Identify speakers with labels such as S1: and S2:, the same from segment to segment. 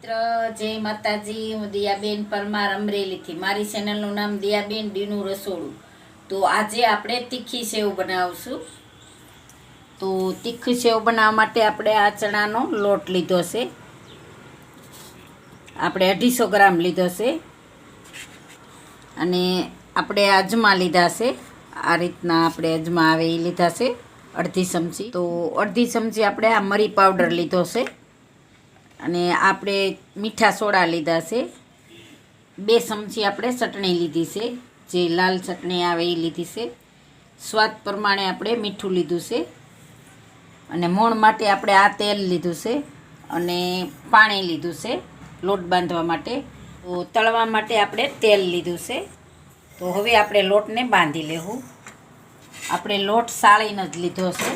S1: મિત્ર, જય માતાજી. હું દિયાબેન પરમાર અમરેલીથી. મારી ચેનલનું નામ દિયાબેન ડીનું રસોડું. તો આજે આપણે તીખી સેવ બનાવશું. તો તીખી સેવ બનાવવા માટે આપણે આ ચણાનો લોટ લીધો છે. આપણે 250 ગ્રામ લીધો છે. અને આપણે અજમા લીધા છે. આ રીતના આપણે અજમા આવે એ લીધા છે, અડધી ચમચી. તો અડધી ચમચી આપણે આ મરી પાવડર લીધો છે. અને આપણે મીઠા સોડા લીધા છે. 2 ચમચી આપણે ચટણી લીધી છે, જે લાલ ચટણી આવે એ લીધી છે. સ્વાદ પ્રમાણે આપણે મીઠું લીધું છે. અને મોણ માટે આપણે આ તેલ લીધું છે. અને પાણી લીધું છે લોટ બાંધવા માટે. તો તળવા માટે આપણે તેલ લીધું છે. તો હવે આપણે લોટને બાંધી લેવું. આપણે લોટ સાળીને જ લીધો છે.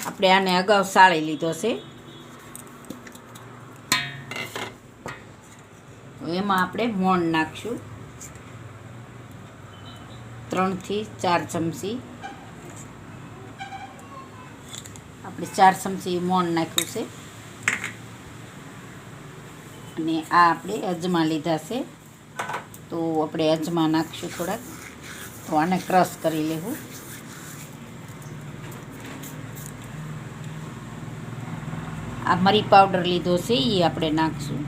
S1: આપણે આને અગાઉ સાળી લીધો છે. એમાં આપણે મોણ નાખશું 3 થી 4 ચમચી. આપણે 4 ચમચી મોણ નાખ્યું છે. અને આ આપણે અજમા લીધા છે. તો આપણે અજમા નાખશું થોડાક. તો આને ક્રશ કરી લેવું. આ મરી પાવડર લીધો છે એ આપણે નાખશું.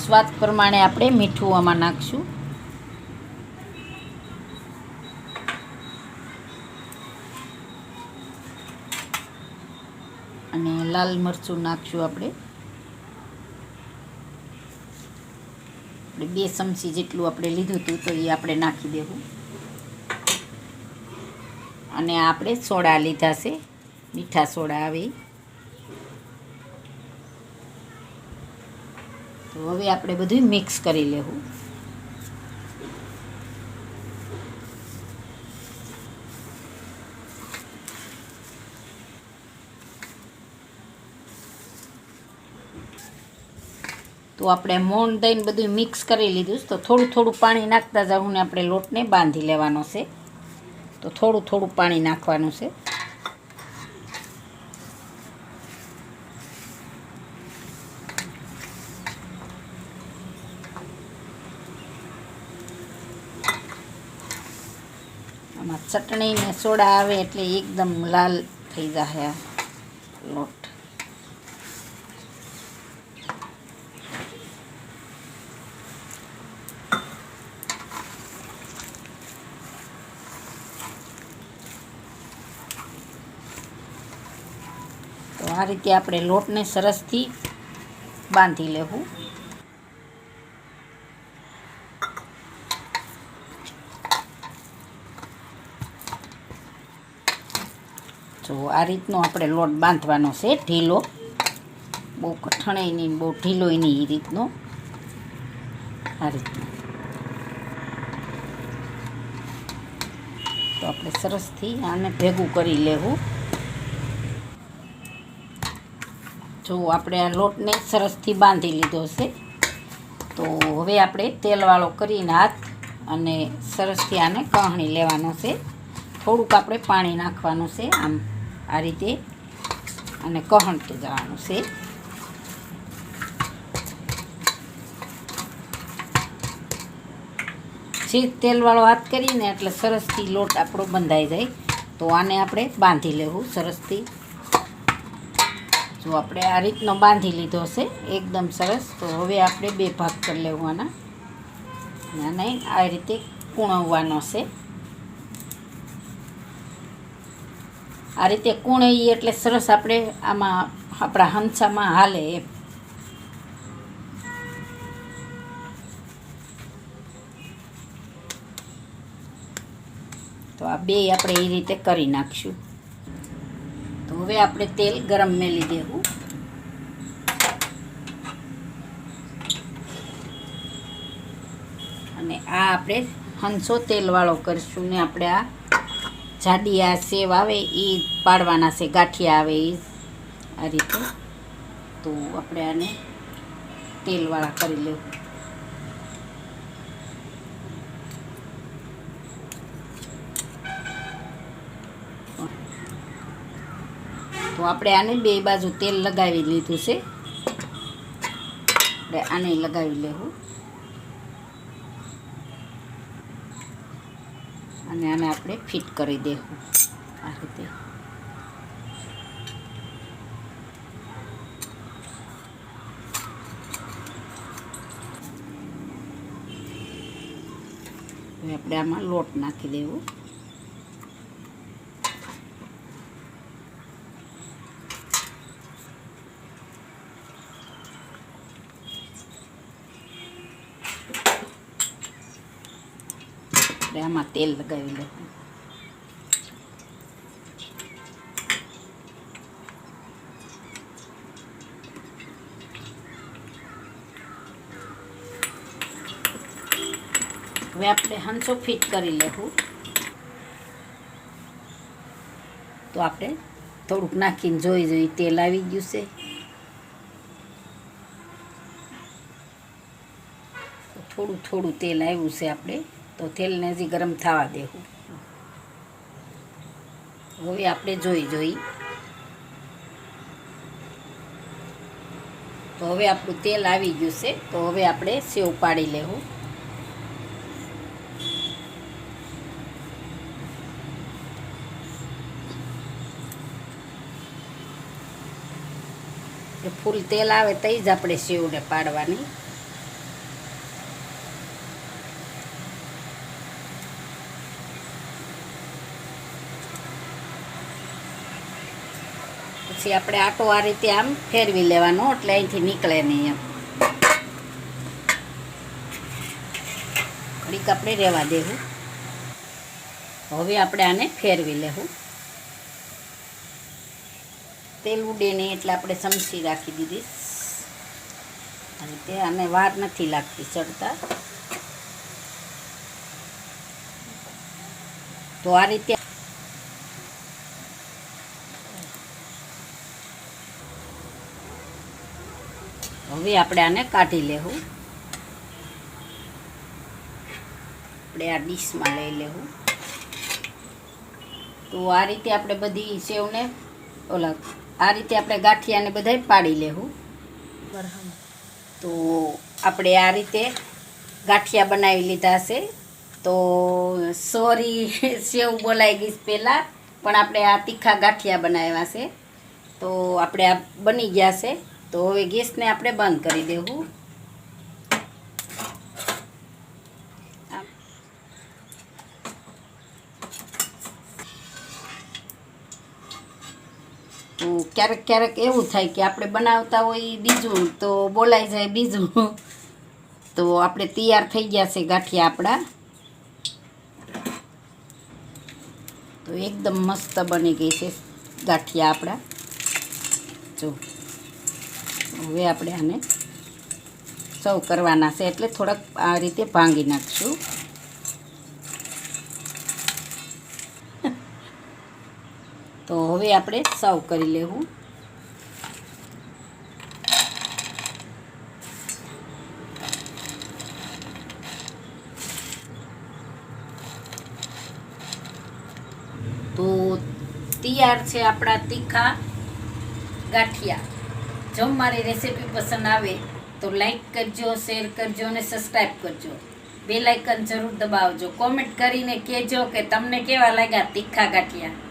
S1: સ્વાદ પ્રમાણે આપણે મીઠું આમાં નાખશું. અને લાલ મરચું નાખશું આપણે 2 ચમચી જેટલું આપણે લીધું હતું, તો એ આપણે નાખી દેવું. અને આપણે સોડા લીધા છે, મીઠા સોડા આવે. તો હવે આપણે બધું મિક્સ કરી લેવું. તો આપણે મોણ દઈને બધું મિક્સ કરી લીધું. તો થોડું થોડું પાણી નાખતા જવું ને આપણે લોટને બાંધી લેવાનો છે. તો થોડું થોડું પાણી નાખવાનું છે. આમાં ચટણી ને સોડા આવે એટલે એકદમ લાલ થઈ જાય આ લોટ. તો આ રીતે આપણે લોટને સરસથી બાંધી લેવું. તો આ રીતનો આપણે લોટ બાંધવાનો છે, ઢીલો. બહુ કઠણાઈ નહીં, બહુ ઢીલોય નહીં, એ રીતનો. આ રીતનો. તો આપણે સરસથી આને ભેગું કરી લેવું. જો આપણે આ લોટને સરસથી બાંધી લીધો છે. તો હવે આપણે તેલવાળો કરીને હાથ અને સરસથી આને કહણી લેવાનો છે. થોડુંક આપણે પાણી નાખવાનું છે. આમ આ રીતે અને કહણતું જવાનું છે. જે તેલવાળો હાથ કરીને એટલે સરસથી લોટ આપણો બંધાઈ જાય. તો આને આપણે બાંધી લેવું સરસથી. જો આપણે આ રીતનો બાંધી લીધો છે એકદમ સરસ. તો હવે આપણે 2 ભાગ કરી લેવાના. અને આ રીતે કૂણવવાનો છે. આ રીતે કૂણવીએ એટલે સરસ આપણે આમાં આપણા હંસામાં હાલે એમ. તો આ 2 આપણે એ રીતે કરી નાખશું. તો હવે આપણે તેલ ગરમ મેલી દેવું. અને આ આપણે હંસો તેલવાળો કરીશું ને આપણે આ જાડી આ સેવ આવે એ પાડવાના છે, ગાંઠિયા આવે એ આ રીતે. તો આપણે આને તેલવાળા કરી લેવું. તો આપણે આને બે બાજુ તેલ લગાવી લીધું છે. આપણે આને લગાવી લેવું અને આને આપણે ફિટ કરી દેવું આ રીતે. હવે આપણે આમાં લોટ નાખી દેવું. આપણે આમાં તેલ લગાવી લેવું. હવે આપણે હંસો ફિટ કરી લેવું. તો આપણે થોડુંક નાખીને જોઈ તેલ આવી ગયું છે. થોડું તેલ આવ્યું છે. આપણે તો તેલને હજી ગરમ થવા દેવું. હવે આપણે જોઈ તો હવે આપણું તેલ આવી ગયું છે. તો હવે આપણે સેવ પાડી લેવું. ફૂલ તેલ આવે તો જ આપણે સેવને પાડવાની. પછી આપણે આટો આ રીતે આમ ફેરવી લેવાનો એટલે અહીંથી નીકળે નહીં એમ. ઘડીક આપણે રહેવા દેવું. હવે આપણે આને ફેરવી લેવું. તેલ ઉડે નહીં એટલે આપણે ચમચી રાખી દીધી. આ રીતે આને વાર નથી લાગતી ચડતા. તો આ રીતે હવે આપણે આને કાઢી લેવું. આપણે આ ડીશમાં લઈ લેવું. તો આ રીતે આપણે બધી સેવને આ રીતે આપણે ગાંઠિયાને બધાય પાડી લેવું. તો આપણે આ રીતે ગાંઠિયા બનાવી લીધા છે. તો સોરી સેવ બોલાઈ ગઈ પહેલાં, પણ આપણે આ તીખા ગાંઠિયા બનાવ્યા છે. તો આપણે આ બની ગયા છે. તો હવે ગેસને આપણે બંધ કરી દેવું. તો ક્યારેક એવું થાય કે આપણે બનાવતા હોય બીજું તો બોલાઈ જાય બીજું. તો આપણે તૈયાર થઈ ગયા છે ગાંઠિયા આપણા. તો એકદમ મસ્ત બની ગઈ છે ગાંઠિયા આપણા. જો હવે આપણે આને સર્વ કરવાના છે એટલે થોડાક આ રીતે ભાંગી નાખશું. તો હવે આપણે સર્વ કરી લેવું. તો તૈયાર છે આપણા તીખા ગાંઠિયા. જો મારી રેસીપી પસંદ આવે તો લાઈક કરજો, શેર કરજો અને સબસ્ક્રાઈબ કરજો. બેલ આઇકન જરૂર દબાવજો. કોમેન્ટ કરીને કહેજો કે તમને કેવા લાગ્યા તીખા ગાંઠિયા.